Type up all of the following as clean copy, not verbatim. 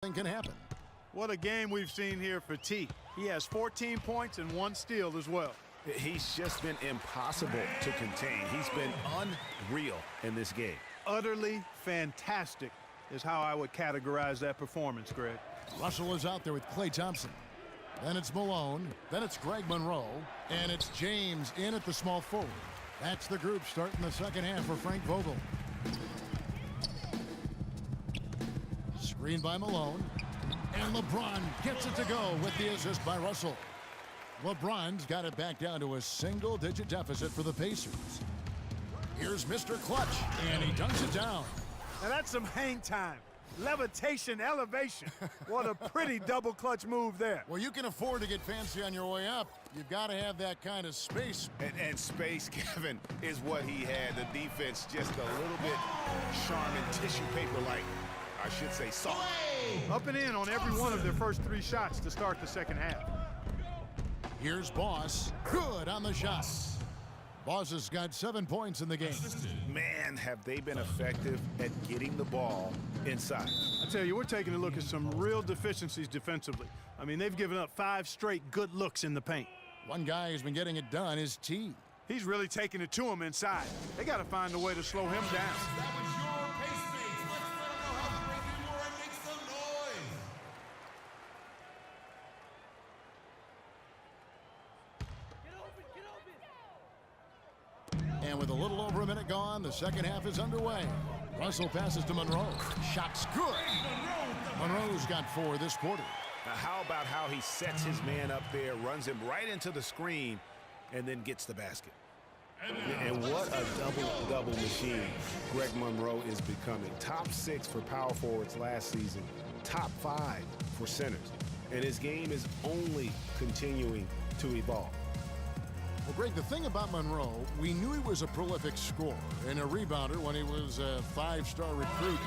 anything can happen. What a game we've seen here for T. He has 14 points and 1 steal as well. He's just been impossible to contain. He's been unreal in this game. Utterly fantastic is how I would categorize that performance, Greg. Russell is out there with Klay Thompson. Then it's Malone. Then it's Greg Monroe. And it's James in at the small forward. That's the group starting the second half for Frank Vogel. Screen by Malone. And LeBron gets it to go with the assist by Russell. LeBron's got it back down to a single-digit deficit for the Pacers. Here's Mr. Clutch, and he dunks it down. Now that's some hang time. Levitation, elevation. What a pretty double clutch move there. Well, you can afford to get fancy on your way up. You've got to have that kind of space. And space, Kevin, is what he had. The defense just a little bit Charmin tissue paper-like. I should say soft. Up and in on every one of their first 3 shots to start the second half. Here's Boss. Good on the shot. Boss has got 7 points in the game. Man, have they been effective at getting the ball inside. I tell you, we're taking a look at some real deficiencies defensively. I mean, they've given up 5 straight good looks in the paint. One guy who's been getting it done is T. He's really taking it to him inside. They got to find a way to slow him down. That was your pace mates. Let's let them know how to break you more and make some noise. And with a little over a minute gone, the second half is underway. Russell passes to Monroe. Shot's good. Monroe's got 4 this quarter. Now, how about how he sets his man up there, runs him right into the screen, and then gets the basket? And what a double-double machine Greg Monroe is becoming. Top 6 for power forwards last season, top 5 for centers. And his game is only continuing to evolve. Well, Greg, the thing about Monroe, we knew he was a prolific scorer and a rebounder when he was a 5-star recruit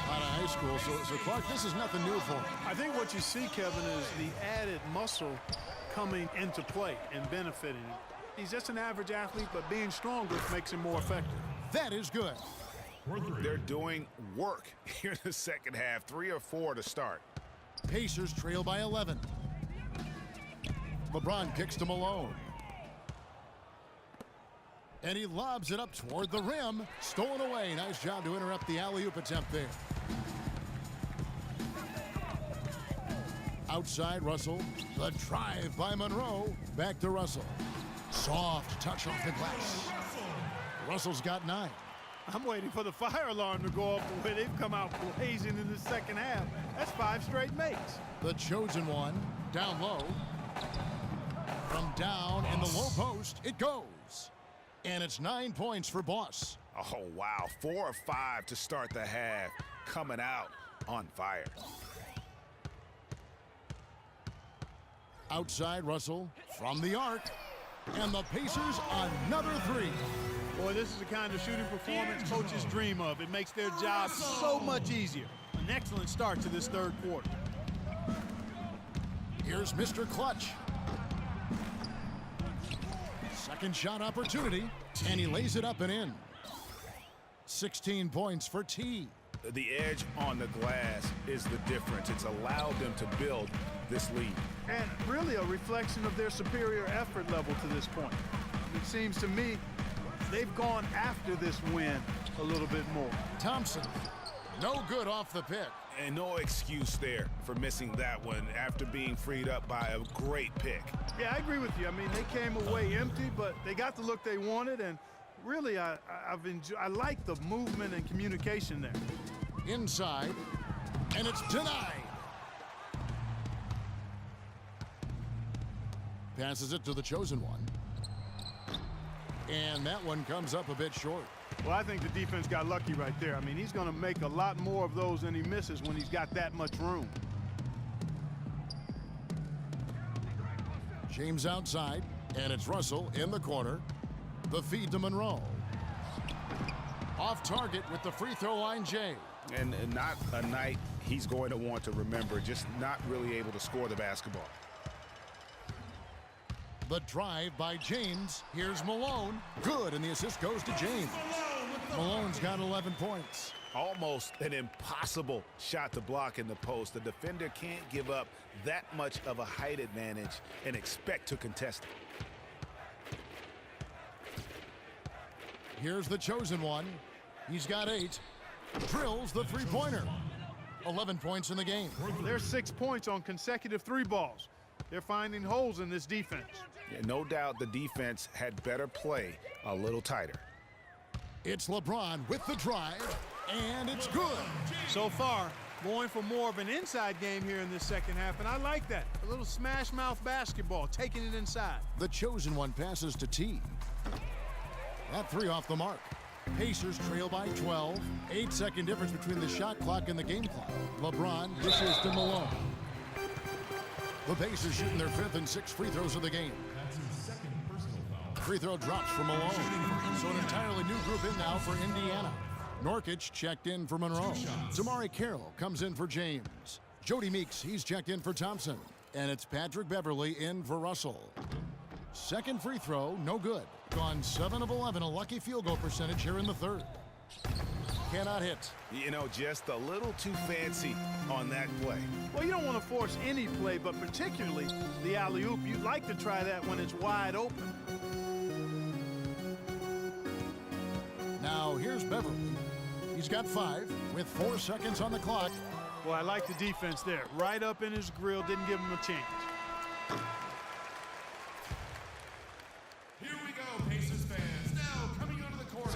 out of high school. So, Clark, this is nothing new for him. I think what you see, Kevin, is the added muscle coming into play and benefiting him. He's just an average athlete, but being stronger makes him more effective. That is good. They're doing work here in the second half, 3 or 4 to start. Pacers trail by 11. LeBron kicks to Malone. And he lobs it up toward the rim. Stolen away. Nice job to interrupt the alley-oop attempt there. Outside Russell. The drive by Monroe. Back to Russell. Soft touch off the glass. Russell's got 9. I'm waiting for the fire alarm to go off the way they've come out blazing in the second half. That's 5 straight makes. The chosen one. Down low. From down in the low post, it goes. And it's 9 points for Boss. Oh, wow. 4 or 5 to start the half. Coming out on fire. Outside Russell from the arc. And the Pacers another 3. Boy, this is the kind of shooting performance coaches dream of. It makes their job so much easier. An excellent start to this third quarter. Here's Mr. Clutch. Second shot opportunity, and he lays it up and in. 16 points for T. The edge on the glass is the difference. It's allowed them to build this lead. And really a reflection of their superior effort level to this point. It seems to me they've gone after this win a little bit more. Thompson, no good off the pick. And no excuse there for missing that one after being freed up by a great pick. Yeah, I agree with you. I mean, they came away empty, but they got the look they wanted, and really I like the movement and communication there. Inside, and it's denied. Passes it to the chosen one. And that one comes up a bit short. Well, I think the defense got lucky right there. I mean, he's going to make a lot more of those than he misses when he's got that much room. James outside, and it's Russell in the corner. The feed to Monroe. Off target with the free throw line, Jay. And not a night he's going to want to remember, just not really able to score the basketball. The drive by James. Here's Malone. Good, and the assist goes to James. Malone's got 11 points. Almost an impossible shot to block in the post. The defender can't give up that much of a height advantage and expect to contest it. Here's the chosen one. He's got 8. Drills the three-pointer. 11 points in the game. There's 6 points on consecutive 3 balls. They're finding holes in this defense. Yeah, no doubt the defense had better play a little tighter. It's LeBron with the drive, and it's good. So far, going for more of an inside game here in this second half, and I like that. A little smash mouth basketball, taking it inside. The chosen one passes to T. That 3 off the mark. Pacers trail by 12. 8-second difference between the shot clock and the game clock. LeBron dishes to Malone. The Pacers shooting their 5th and 6th free throws of the game. Free throw drops for Malone. So an entirely new group in now for Indiana. Norkic checked in for Monroe. Damari Carroll comes in for James. Jody Meeks, he's checked in for Thompson. And it's Patrick Beverley in for Russell. Second free throw, no good. Gone 7 of 11, a lucky field goal percentage here in the 3rd. Cannot hit. You know, just a little too fancy on that play. Well, you don't want to force any play, but particularly the alley-oop. You'd like to try that when it's wide open. Now here's Beverley. He's got 5 with 4 seconds on the clock. Well, I like the defense there. Right up in his grill, didn't give him a chance. Here we go, Pacers fans. Now coming onto the court.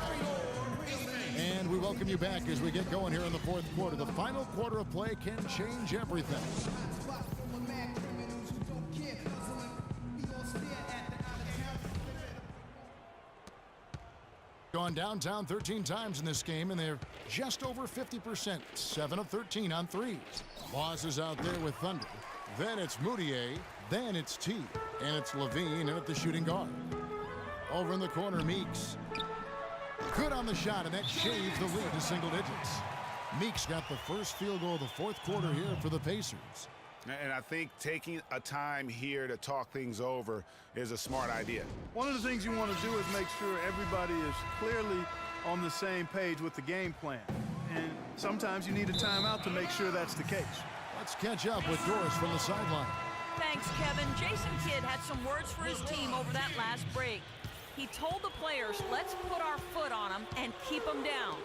And we welcome you back as we get going here in the 4th quarter. The final quarter of play can change everything. Gone downtown 13 times in this game, and they're just over 50%. 7 of 13 on threes. Boss is out there with Thunder. Then it's Moutier. Then it's T. And it's Levine in at the shooting guard. Over in the corner, Meeks. Good on the shot, and that shaves the lead to single digits. Meeks got the first field goal of the 4th quarter here for the Pacers. And I think taking a time here to talk things over is a smart idea. One of the things you want to do is make sure everybody is clearly on the same page with the game plan. And sometimes you need a timeout to make sure that's the case. Let's catch up with Doris from the sideline. Thanks, Kevin. Jason Kidd had some words for his team over that last break. He told the players, let's put our foot on them and keep them down.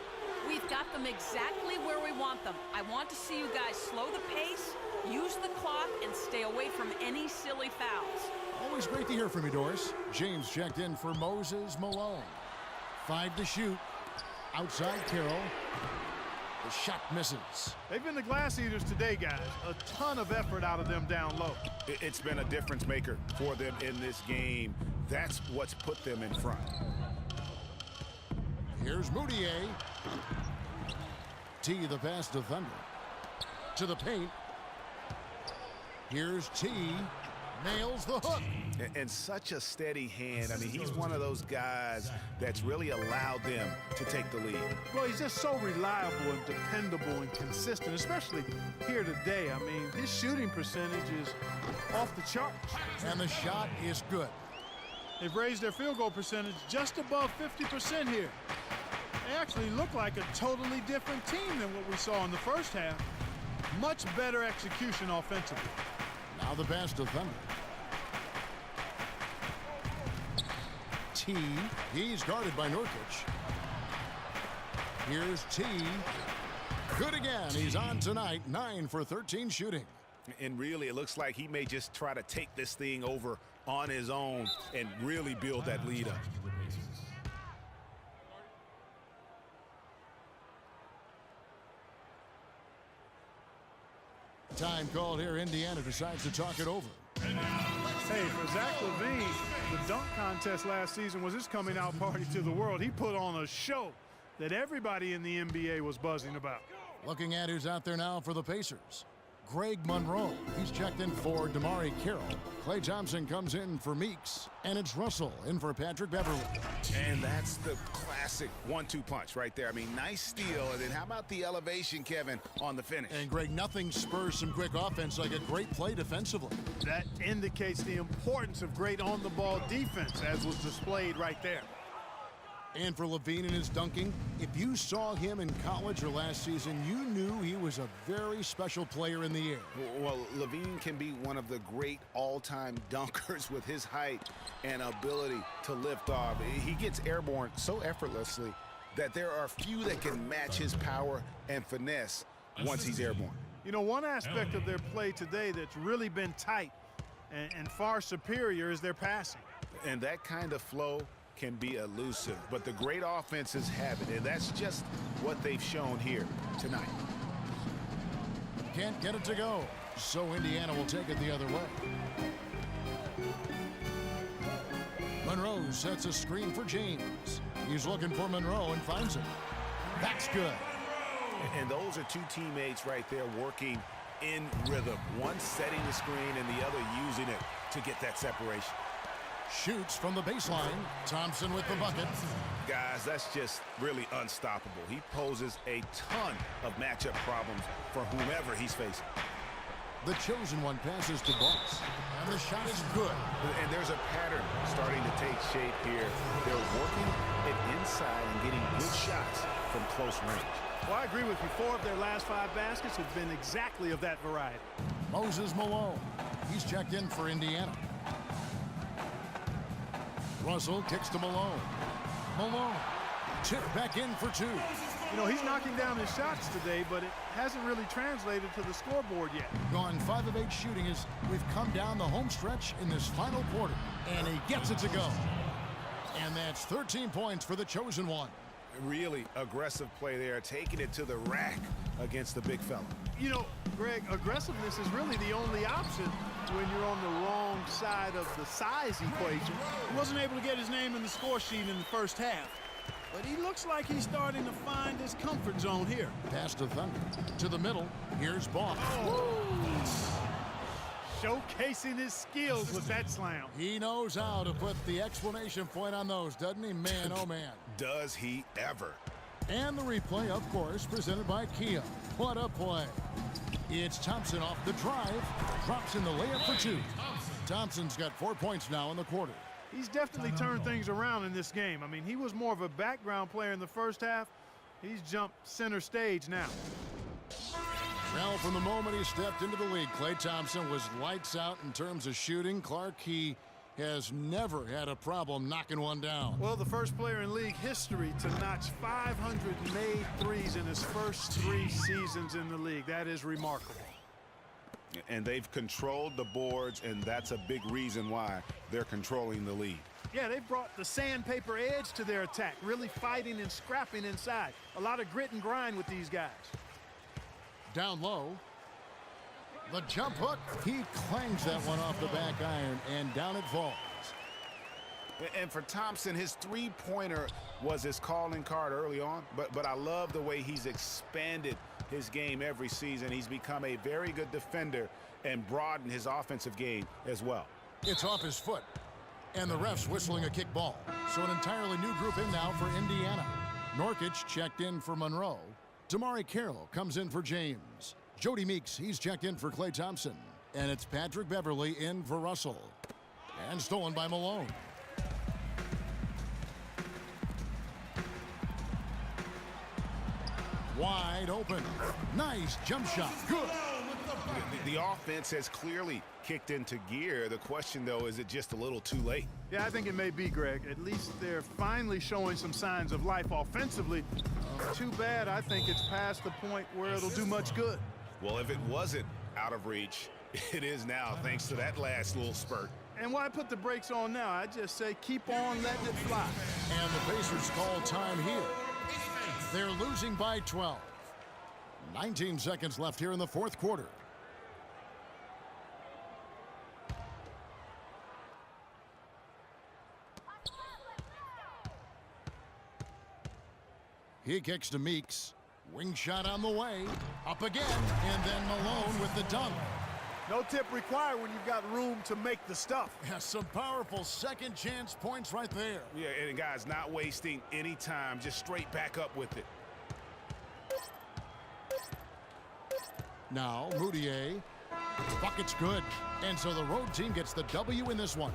We've got them exactly where we want them. I want to see you guys slow the pace, use the clock, and stay away from any silly fouls. Always great to hear from you, Doris. James checked in for Moses Malone. 5 to shoot. Outside Carroll. The shot misses. They've been the glass eaters today, guys. A ton of effort out of them down low. It's been a difference maker for them in this game. That's what's put them in front. Here's Moutier. T, the pass to Thunder. To the paint. Here's T. Nails the hook. And such a steady hand. I mean, he's one of those guys that's really allowed them to take the lead. Well, he's just so reliable and dependable and consistent, especially here today. I mean, his shooting percentage is off the charts. And the shot is good. They've raised their field goal percentage just above 50% here. They actually look like a totally different team than what we saw in the first half. Much better execution offensively. Now the pass to Thunder. T. He's guarded by Nurkic. Here's T. Good again. He's on tonight. 9 for 13 shooting. And really, it looks like he may just try to take this thing over on his own and really build that lead up. Time called here. Indiana decides to talk it over. Hey, for Zach LaVine, the dunk contest last season was his coming out party to the world. He put on a show that everybody in the NBA was buzzing about. Looking at who's out there now for the Pacers. Greg Monroe. He's checked in for Damari Carroll. Klay Thompson comes in for Meeks. And it's Russell in for Patrick Beverley. And that's the classic 1-2 punch right there. I mean, nice steal. And then how about the elevation, Kevin, on the finish? And Greg, nothing spurs some quick offense like a great play defensively. That indicates the importance of great on-the-ball defense, as was displayed right there. And for Levine and his dunking, if you saw him in college or last season, you knew he was a very special player in the air. Well, Levine can be one of the great all-time dunkers with his height and ability to lift off. He gets airborne so effortlessly that there are few that can match his power and finesse once he's airborne. You know, one aspect of their play today that's really been tight and far superior is their passing. And that kind of flow can be elusive, but the great offenses have it, and that's just what they've shown here tonight. Can't get it to go, so Indiana will take it the other way. Monroe sets a screen for James. He's looking for Monroe and finds him. That's good. And those are two teammates right there working in rhythm. One setting the screen and the other using it to get that separation. Shoots from the baseline. Thompson with the bucket. Guys, that's just really unstoppable. He poses a ton of matchup problems for whomever he's facing. The chosen one passes to Bucks, and the shot is good. And there's a pattern starting to take shape here. They're working it inside and getting good shots from close range. Well, I agree with you. 4 of their last 5 baskets have been exactly of that variety. Moses Malone. He's checked in for Indiana. Russell kicks to Malone. Malone tipped back in for 2. You know, he's knocking down his shots today, but it hasn't really translated to the scoreboard yet. Gone 5 of 8 shooting as we've come down the home stretch in this final quarter. And he gets it to go. And that's 13 points for the chosen one. Really aggressive play there, taking it to the rack against the big fella. You know, Greg, aggressiveness is really the only option when you're on the wrong side of the size equation. He wasn't able to get his name in the score sheet in the first half, but he looks like he's starting to find his comfort zone here. Pass to Thunder. To the middle. Here's Ball. Showcasing his skills with that slam. He knows how to put the exclamation point on those, doesn't he? Man, oh man. Does he ever? And the replay, of course, presented by Kia. What a play. It's Thompson off the drive. Drops in the layup for 2. Thompson's got 4 points now in the quarter. He's definitely turned things around in this game. I mean, he was more of a background player in the first half. He's jumped center stage now. Well, from the moment he stepped into the league, Klay Thompson was lights out in terms of shooting. Clark, he has never had a problem knocking one down. Well, the first player in league history to notch 500 made threes in his first 3 seasons in the league. That is remarkable. And they've controlled the boards, and that's a big reason why they're controlling the lead. Yeah, they've brought the sandpaper edge to their attack, really fighting and scrapping inside. A lot of grit and grind with these guys. Down low. The jump hook. He clangs that one off the back iron, and down it falls. And for Thompson, his three-pointer was his calling card early on, but I love the way he's expanded his game every season. He's become a very good defender and broadened his offensive game as well. It's off his foot, and the ref's whistling a kick ball. So an entirely new group in now for Indiana. Norkic checked in for Monroe. Damari Carroll comes in for James. Jody Meeks, he's checked in for Klay Thompson. And it's Patrick Beverley in for Russell. And stolen by Malone. Wide open. Nice jump shot. Good. The offense has clearly kicked into gear. The question, though, is it just a little too late? Yeah, I think it may be, Greg. At least they're finally showing some signs of life offensively. Too bad I think it's past the point where it'll do much good. Well, if it wasn't out of reach, it is now, thanks to that last little spurt. And why put the brakes on now? I just say keep on letting it fly. And the Pacers call time here. They're losing by 12. 19 seconds left here in the fourth quarter. He kicks to Meeks. Wing shot on the way. Up again. And then Malone with the dunk. No tip required when you've got room to make the stuff. Yeah, some powerful second chance points right there. Yeah, and guys, not wasting any time. Just straight back up with it. Now, Moutier. Bucket's good. And so the road team gets the W in this one.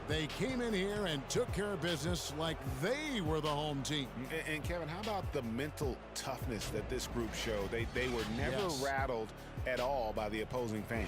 They came in here and took care of business like they were the home team. And Kevin, how about the mental toughness that this group showed? They were never rattled at all by the opposing fans.